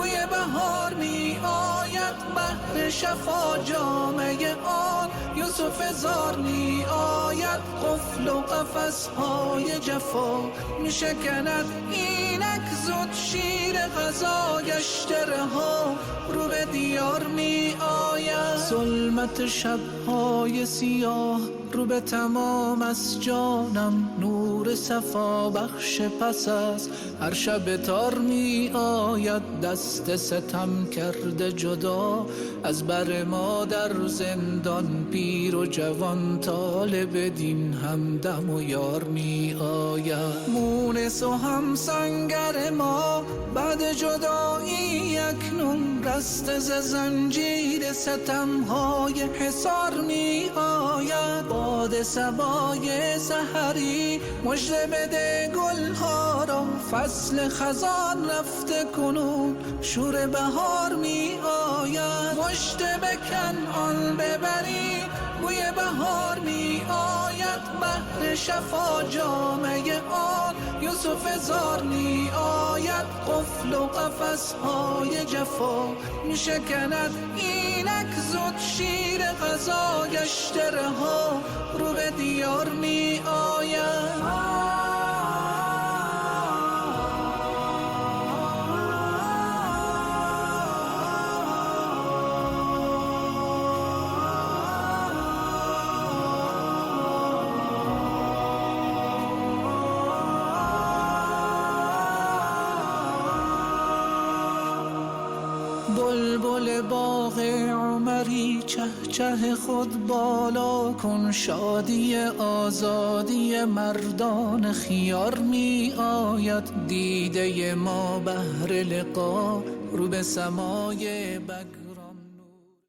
بوی بهار می آید، بحر شفا جامه آن یوسف زار می آید. قفل و قفس های جفا می شکند اینک زود، شیر غذا گشته رها رو به دیار می آید. ظلمت شبهای سیاه رو به تمام از جانم، نور صفا بخش پس از هر شب تار می آید. دست ستم کرده جدا از بر ما در زندان، پیر و جوان طالب دین همدم و یار می آید. مونس و هم سنگر ما بعد جدایی اکنون رسته ز زنجیر ستمهای حصار می آید. باد صبای سحری مژده بده گلها را، فصل خزان رفته کنون شور بهار می آید. مژده بکن آن ببری بوی بهار می آید. بحر شفا جامه آن یوسف زار می آید. قفل و قفس های جفا می شکند اینک زود، شیر غذا گشته رها رو به دیار می آید. بلبل باغ عمری چه چه خود بالا کن، شادی آزادی مردان خیار می آید. دیده ما بهر لقا رو به سمای بگ